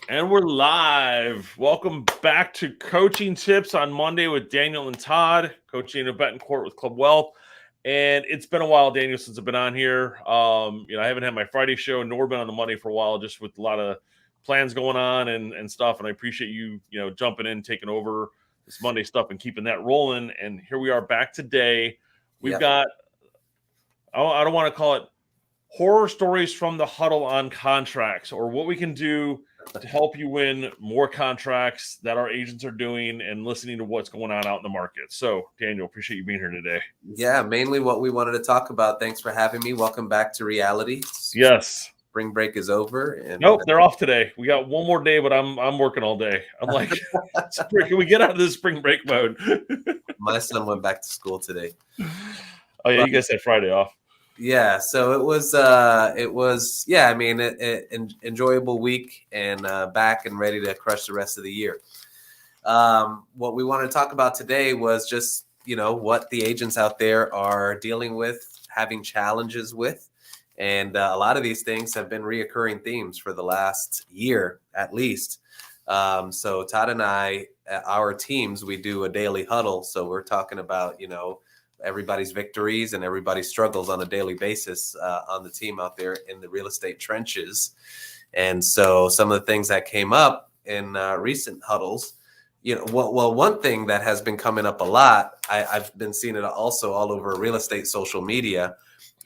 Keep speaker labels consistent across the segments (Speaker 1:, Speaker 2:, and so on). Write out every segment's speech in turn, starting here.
Speaker 1: And we're live. Welcome back to Coaching Tips on Monday with Daniel and Todd, coaching at Betancourt with Club Wealth. And it's been a while, Daniel, since I've been on here. I haven't had my Friday show nor been on the Monday for a while, just with a lot of plans going on and stuff. And I appreciate you, jumping in, taking over this Monday stuff and keeping that rolling. And here we are back today. We've got, I don't want to call it horror stories from the Huddle on contracts, or what we can do to help you win more contracts that our agents are doing and listening to what's going on out in the market. So, Daniel, appreciate you being here today.
Speaker 2: Yeah, mainly what we wanted to talk about. Thanks for having me. Welcome back to Reality.
Speaker 1: Yes.
Speaker 2: Spring break is over. And
Speaker 1: nope, they're off today. We got one more day, but I'm working all day. I'm like, can we get out of this spring break mode?
Speaker 2: My son went back to school today.
Speaker 1: Oh yeah, you guys had Friday off.
Speaker 2: Yeah, so it was enjoyable week and back and ready to crush the rest of the year. What we wanted to talk about today was just, what the agents out there are dealing with, having challenges with. And a lot of these things have been reoccurring themes for the last year, at least. So Todd and I, our teams, we do a daily huddle. So we're talking about, everybody's victories and everybody's struggles on a daily basis on the team out there in the real estate trenches. And so some of the things that came up in recent huddles, one thing that has been coming up a lot, I've been seeing it also all over real estate social media,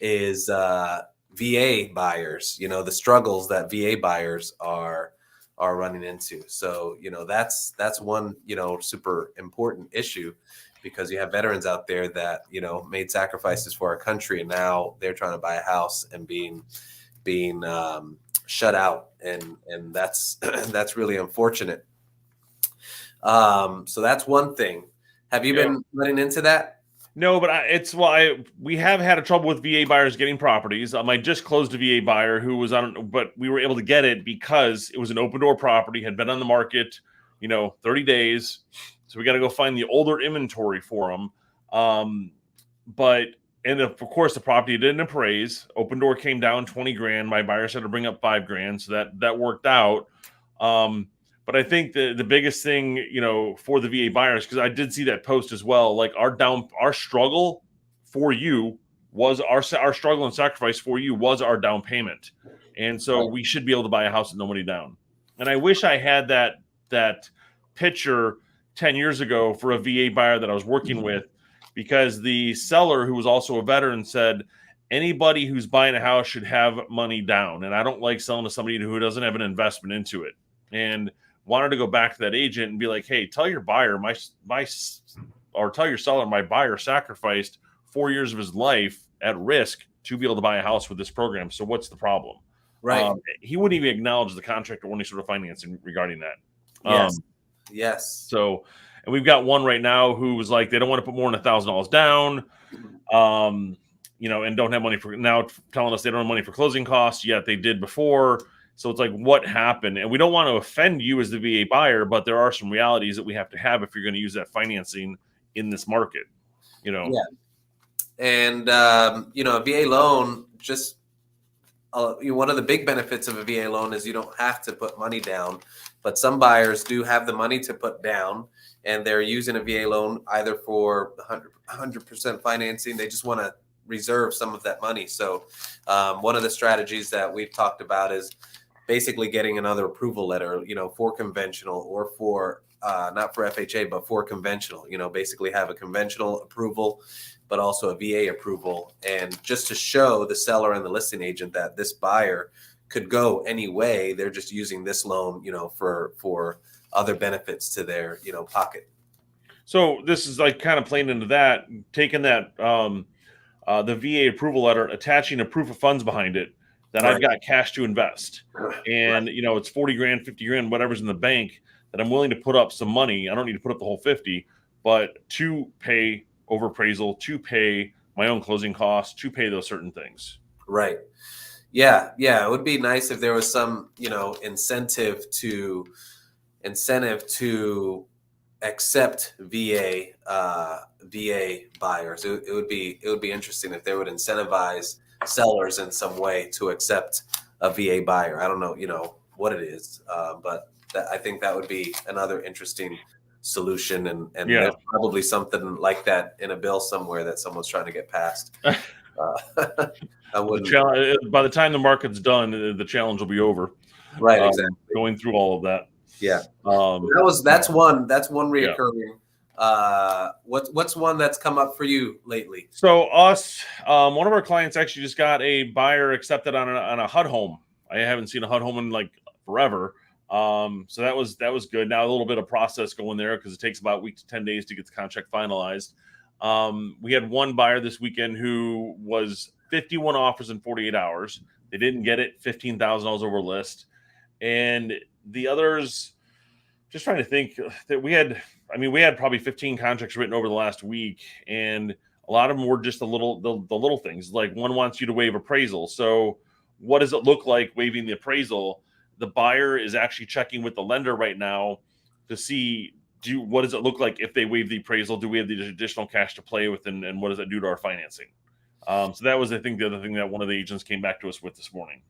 Speaker 2: is VA buyers, the struggles that VA buyers are running into. So, that's one, super important issue, because you have veterans out there that, made sacrifices for our country, and now they're trying to buy a house and being shut out. And that's, that's really unfortunate. So that's one thing. Have you been running into that?
Speaker 1: No, but we have had a trouble with VA buyers getting properties. I just closed a VA buyer who was but we were able to get it because it was an open door property, had been on the market, 30 days. So we got to go find the older inventory for them. And of course the property didn't appraise. Open door came down 20 grand. My buyers had to bring up 5 grand. So that worked out. But I think the biggest thing, for the VA buyers, because I did see that post as well, like our struggle for you was our struggle and sacrifice for you was our down payment. And so we should be able to buy a house with no money down. And I wish I had that picture 10 years ago for a VA buyer that I was working with, because the seller, who was also a veteran, said anybody who's buying a house should have money down. And I don't like selling to somebody who doesn't have an investment into it. And wanted to go back to that agent and be like, hey, tell your buyer tell your seller my buyer sacrificed 4 years of his life at risk to be able to buy a house with this program. So what's the problem?
Speaker 2: Right.
Speaker 1: He wouldn't even acknowledge the contract or any sort of financing regarding that.
Speaker 2: Yes.
Speaker 1: So, and we've got one right now who was like, they don't want to put more than $1,000 down, and don't have money for now, telling us they don't have money for closing costs, yet they did before. So it's like, what happened? And we don't want to offend you as the VA buyer, but there are some realities that we have to have if you're going to use that financing in this market, Yeah.
Speaker 2: And, a VA loan, just one of the big benefits of a VA loan is you don't have to put money down, but some buyers do have the money to put down, and they're using a VA loan either for 100% financing. They just want to reserve some of that money. So one of the strategies that we've talked about is basically getting another approval letter, for conventional, or for not for FHA, but for conventional, basically have a conventional approval, but also a VA approval. And just to show the seller and the listing agent that this buyer could go any way, they're just using this loan, for other benefits to their, pocket.
Speaker 1: So this is like kind of playing into that, taking that, the VA approval letter, attaching a proof of funds behind it, that I've got cash to invest. And, it's 40 grand, 50 grand, whatever's in the bank, that I'm willing to put up some money. I don't need to put up the whole 50, but to pay over appraisal, to pay my own closing costs, to pay those certain things.
Speaker 2: Right. Yeah. It would be nice if there was some, incentive to accept VA buyers. It would be interesting if they would incentivize sellers in some way to accept a VA buyer. I don't know, what it is. But I think that would be another interesting solution, and
Speaker 1: Yeah.
Speaker 2: there's probably something like that in a bill somewhere that someone's trying to get passed. I wouldn't.
Speaker 1: By the time the market's done, the challenge will be over.
Speaker 2: Right, exactly.
Speaker 1: Going through all of that.
Speaker 2: Yeah. That's one reoccurring. What's one that's come up for you lately?
Speaker 1: So one of our clients actually just got a buyer accepted on a HUD home. I haven't seen a HUD home in like forever. So that was good. Now a little bit of process going there because it takes about a week to 10 days to get the contract finalized. We had one buyer this weekend who was 51 offers in 48 hours. They didn't get it, $15,000 over list. And the others, just trying to think that we had probably 15 contracts written over the last week, and a lot of them were just the little things. Like one wants you to waive appraisal. So what does it look like waiving the appraisal? The buyer is actually checking with the lender right now to see what does it look like if they waive the appraisal? Do we have the additional cash to play with, and what does that do to our financing? So that was, I think, the other thing that one of the agents came back to us with this morning.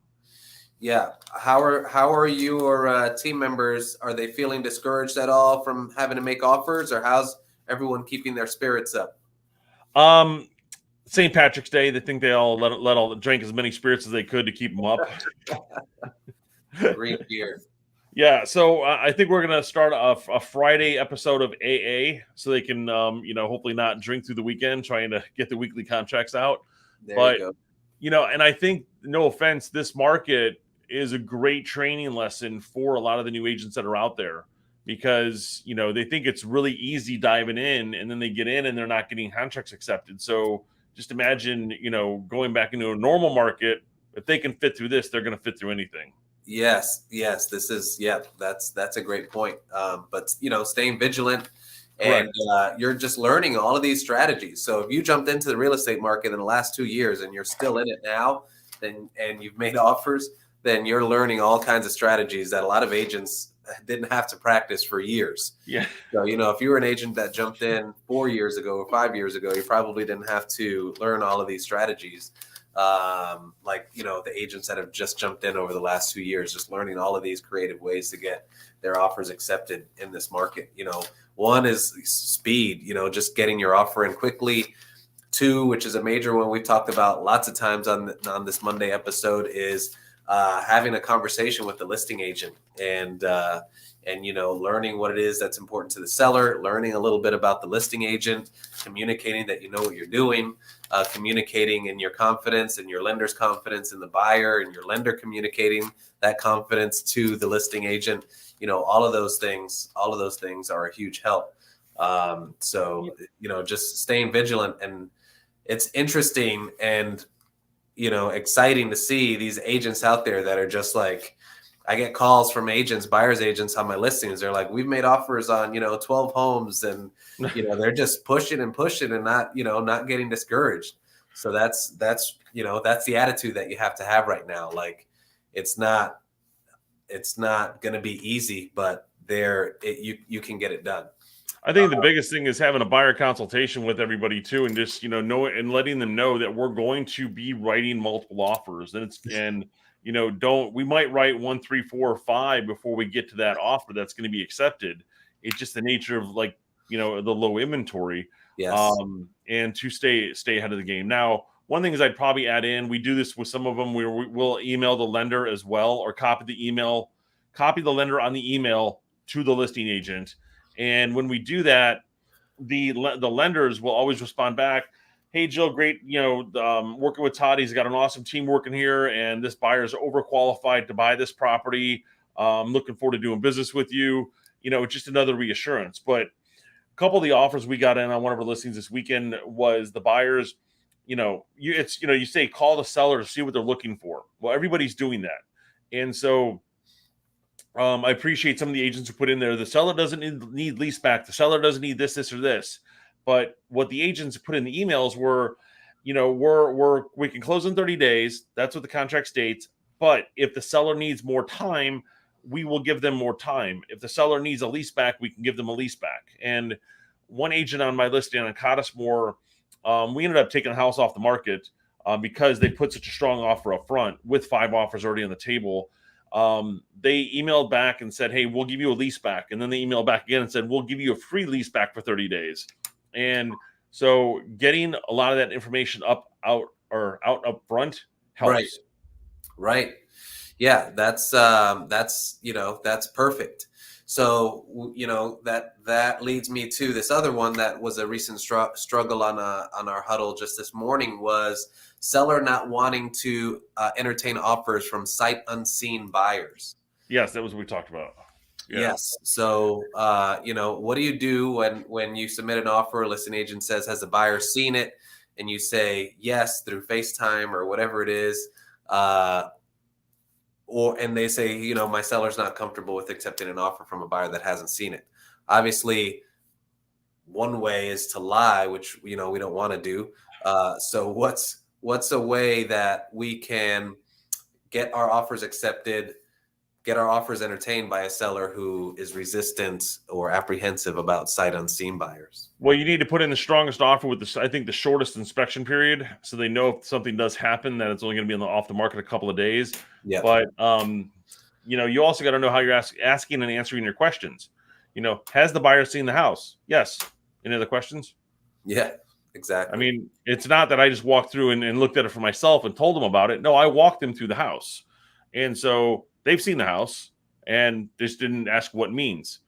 Speaker 2: Yeah. How are your team members? Are they feeling discouraged at all from having to make offers, or how's everyone keeping their spirits up?
Speaker 1: St. Patrick's Day, they think they all drank as many spirits as they could to keep them up.
Speaker 2: Green beer.
Speaker 1: Yeah, so I think we're gonna start a Friday episode of AA, so they can hopefully not drink through the weekend, trying to get the weekly contracts out.
Speaker 2: There you go.
Speaker 1: And I think, no offense, this market is a great training lesson for a lot of the new agents that are out there, because they think it's really easy diving in, and then they get in and they're not getting contracts accepted. So just imagine going back into a normal market, if they can fit through this, they're going to fit through anything.
Speaker 2: Yes, this is that's a great point. But staying vigilant, and you're just learning all of these strategies. So if you jumped into the real estate market in the last 2 years and you're still in it now, and you've made offers, then you're learning all kinds of strategies that a lot of agents didn't have to practice for years.
Speaker 1: Yeah.
Speaker 2: So, if you were an agent that jumped in 4 years ago or 5 years ago, you probably didn't have to learn all of these strategies. The agents that have just jumped in over the last 2 years, just learning all of these creative ways to get their offers accepted in this market. One is speed, just getting your offer in quickly. Two, which is a major one we've talked about lots of times on this Monday episode, is having a conversation with the listing agent and learning what it is that's important to the seller, learning a little bit about the listing agent, communicating that you know what you're doing, communicating in your confidence and your lender's confidence in the buyer, and your lender communicating that confidence to the listing agent. All of those things are a huge help. Just staying vigilant. And it's interesting and exciting to see these agents out there that are just like, I get calls from buyers agents on my listings. They're like, we've made offers on, 12 homes, and, they're just pushing and not getting discouraged. So that's the attitude that you have to have right now. Like, it's not going to be easy, but you can get it done.
Speaker 1: I think the biggest thing is having a buyer consultation with everybody too, and just and letting them know that we're going to be writing multiple offers, we might write 1, 3, 4, or 5 before we get to that offer that's going to be accepted. It's just the nature of the low inventory.
Speaker 2: Yes.
Speaker 1: And to stay ahead of the game. Now, one thing is I'd probably add in, we do this with some of them where we'll email the lender as well, or copy the lender on the email to the listing agent. And when we do that, the lenders will always respond back, hey, Jill, great, working with Todd. He's got an awesome team working here, and this buyer is overqualified to buy this property. I'm looking forward to doing business with you. Just another reassurance. But a couple of the offers we got in on one of our listings this weekend was the buyers, you say call the seller to see what they're looking for. Well, everybody's doing that. And so I appreciate some of the agents who put in there, the seller doesn't need lease back. The seller doesn't need this, or this. But what the agents put in the emails were, we can close in 30 days. That's what the contract states. But if the seller needs more time, we will give them more time. If the seller needs a lease back, we can give them a lease back. And one agent on my listing on Cottesmore, we ended up taking the house off the market because they put such a strong offer up front with 5 offers already on the table. They emailed back and said, hey, we'll give you a lease back. And then they emailed back again and said, we'll give you a free lease back for 30 days. And so getting a lot of that information out up front helps.
Speaker 2: Right. Yeah, that's that's perfect. So that leads me to this other one that was a recent struggle on our huddle just this morning, was seller not wanting to entertain offers from sight unseen buyers.
Speaker 1: Yes, that was what we talked about. Yeah.
Speaker 2: Yes. So what do you do when you submit an offer, a listing agent says, has the buyer seen it, and you say yes through FaceTime or whatever it is, and they say, my seller's not comfortable with accepting an offer from a buyer that hasn't seen it. Obviously, one way is to lie, which we don't want to do. So what's a way that we can get our offers accepted, get our offers entertained by a seller who is resistant or apprehensive about sight unseen buyers?
Speaker 1: Well, you need to put in the strongest offer with the shortest inspection period, so they know if something does happen that it's only going to be off the market a couple of days.
Speaker 2: Yeah.
Speaker 1: But you also got to know how you're asking and answering your questions. Has the buyer seen the house? Yes. Any other questions?
Speaker 2: Yeah, exactly.
Speaker 1: I mean, it's not that I just walked through and looked at it for myself and told them about it. No, I walked them through the house, and so they've seen the house and just didn't ask what it means.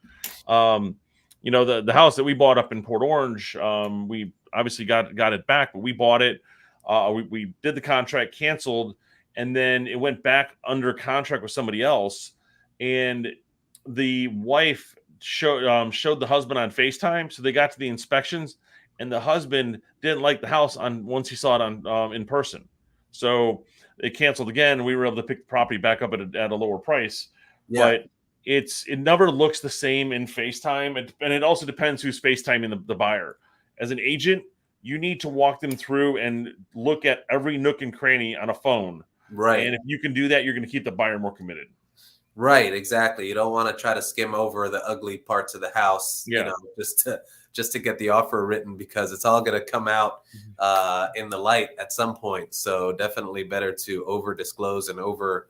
Speaker 1: The house that we bought up in Port Orange, we obviously got it back, but we bought it. We did the contract, canceled, and then it went back under contract with somebody else. And the wife showed the husband on FaceTime. So they got to the inspections, and the husband didn't like the house once he saw it on in person. So they canceled again, and we were able to pick the property back up at a lower price.
Speaker 2: Yeah.
Speaker 1: But it never looks the same in FaceTime. And it also depends who's FaceTiming the buyer. As an agent, you need to walk them through and look at every nook and cranny on a phone.
Speaker 2: Right.
Speaker 1: And if you can do that, you're going to keep the buyer more committed.
Speaker 2: Right. Exactly. You don't want to try to skim over the ugly parts of the house, just to get the offer written, because it's all going to come out in the light at some point. So definitely better to over disclose and over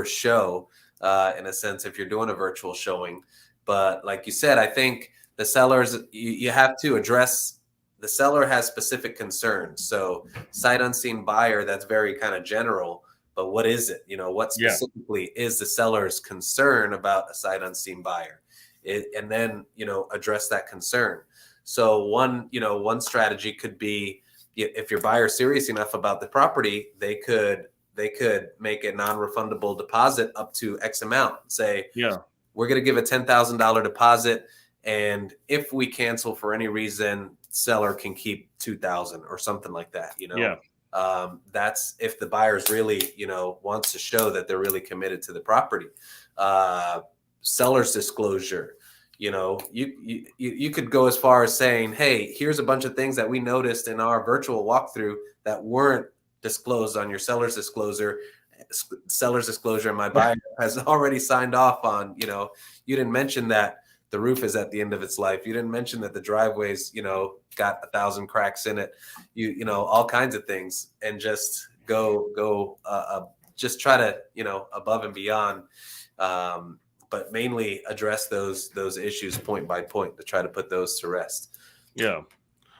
Speaker 2: show, in a sense, if you're doing a virtual showing. But like you said, I think the sellers, you have to address, the seller has specific concerns. So sight unseen buyer, that's very kind of general, but what is it? What specifically is the seller's concern about a sight unseen buyer? And then, address that concern. So one strategy could be, if your buyer is serious enough about the property, they could make a non-refundable deposit up to X amount. Say, we're going to give a $10,000 deposit, and if we cancel for any reason, seller can keep $2,000 or something like that. That's if the buyer's really, wants to show that they're really committed to the property. Seller's disclosure. You could go as far as saying, hey, here's a bunch of things that we noticed in our virtual walkthrough that weren't disclosed on your seller's disclosure. And my buyer has already signed off on. You didn't mention that the roof is at the end of its life. You didn't mention that the driveway's, got 1,000 cracks in it. All kinds of things, and just just try to, above and beyond. But mainly address those issues point by point to try to put those to rest.
Speaker 1: Yeah.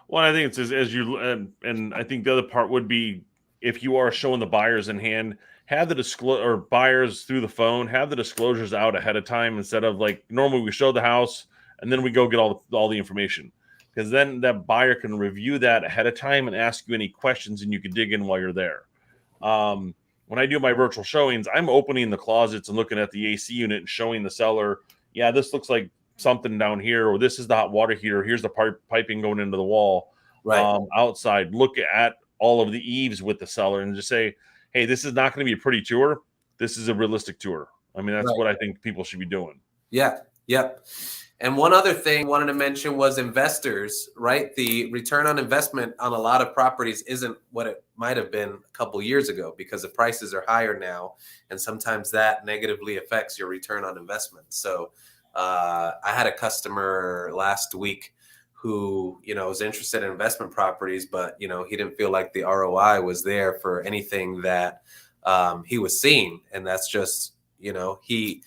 Speaker 1: Well, I think it's as you, and I think the other part would be, if you are showing the buyers in hand, have the or buyers through the phone, have the disclosures out ahead of time, instead of like normally we show the house and then we go get all the information, because then that buyer can review that ahead of time and ask you any questions, and you can dig in while you're there. When I do my virtual showings, I'm opening the closets and looking at the AC unit and showing the seller, this looks like something down here, or this is the hot water heater. Here's the piping going into the wall.
Speaker 2: Right.
Speaker 1: Outside. Look at all of the eaves with the seller and just say, hey, this is not going to be a pretty tour. This is a realistic tour. I mean, that's what I think people should be doing.
Speaker 2: Yeah. Yep. And one other thing I wanted to mention was investors, right? The return on investment on a lot of properties isn't what it might have been a couple years ago, because the prices are higher now. And sometimes that negatively affects your return on investment. So I had a customer last week who, was interested in investment properties, but, he didn't feel like the ROI was there for anything that he was seeing. And that's just, You know, he's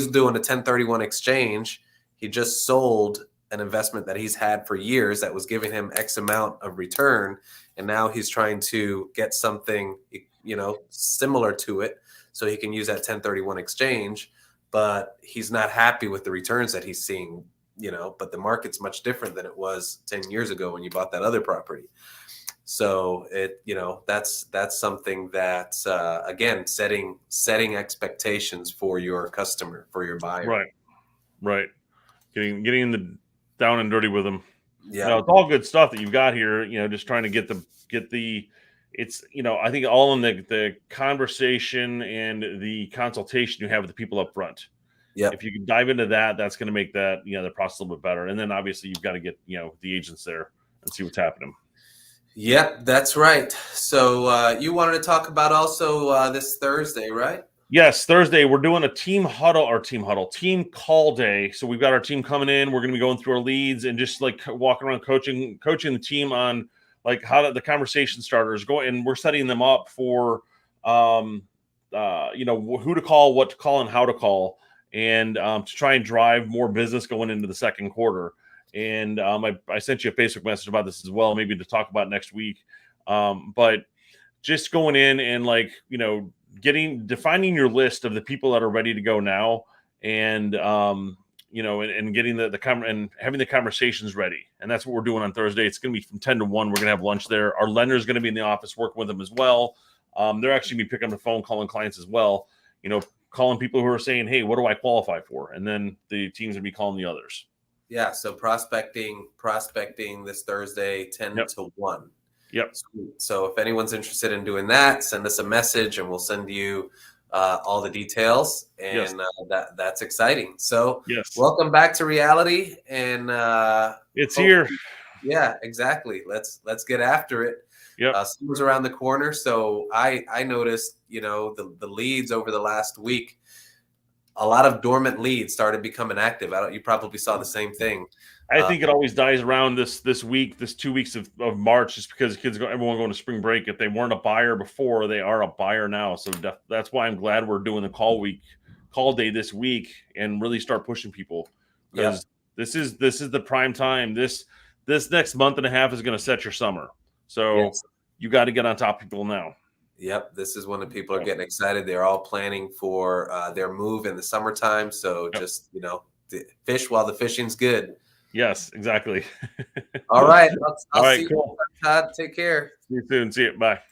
Speaker 2: doing a 1031 exchange. He just sold an investment that he's had for years that was giving him X amount of return, and now he's trying to get something, you know, similar to it so he can use that 1031 exchange, but he's not happy with the returns that he's seeing, you know, but the market's much different than it was 10 years ago when you bought that other property. So you know, that's something that, again, setting expectations for your customer, for your buyer.
Speaker 1: Right. Getting in the down and dirty with them.
Speaker 2: Yeah.
Speaker 1: No, it's all good stuff that you've got here. You know, just trying to get the. It's, you know, I think all in the conversation and the consultation you have with the people up front.
Speaker 2: Yeah.
Speaker 1: If you can dive into that, that's going to make that, you know, the process a little bit better. And then obviously you've got to get, you know, the agents there and see what's happening.
Speaker 2: Yep, that's right. So you wanted to talk about also this Thursday, right?
Speaker 1: Yes, Thursday we're doing a team call day. So we've got our team coming in. We're going to be going through our leads and just like walking around coaching the team on like how the conversation starters go, and we're setting them up for you know, who to call, what to call, and how to call, and to try and drive more business going into the second quarter. And I sent you a Facebook message about this as well, maybe to talk about next week. But just going in and, like, you know, defining your list of the people that are ready to go now, and you know, and getting and having the conversations ready. And that's what we're doing on Thursday. It's going to be from 10 to 1. We're going to have lunch there. Our lender is going to be in the office working with them as well. They're actually going to be picking up the phone, calling clients as well, you know, calling people who are saying, hey, what do I qualify for? And then the team's going to be calling the others.
Speaker 2: Yeah. So prospecting this Thursday, 10 to 1.
Speaker 1: Yep.
Speaker 2: So if anyone's interested in doing that, send us a message and we'll send you all the details. And that's exciting. So welcome back to reality. And
Speaker 1: it's here.
Speaker 2: Yeah, exactly. Let's get after it.
Speaker 1: Yep.
Speaker 2: Summer's around the corner. So I noticed, you know, the leads over the last week, a lot of dormant leads started becoming active. You probably saw the same thing.
Speaker 1: I think it always dies around this 2 weeks of March, just because everyone going to spring break. If they weren't a buyer before, they are a buyer now. So that's why I'm glad we're doing the call day this week, and really start pushing people, because this is the prime time. This next month and a half is going to set your summer. So you got to get on top of people now.
Speaker 2: Yep. This is when the people are getting excited. They're all planning for their move in the summertime. So just, you know, fish while the fishing's good.
Speaker 1: Yes, exactly.
Speaker 2: All right. I'll see
Speaker 1: cool.
Speaker 2: you, Todd. Take care.
Speaker 1: See you soon. See you. Bye.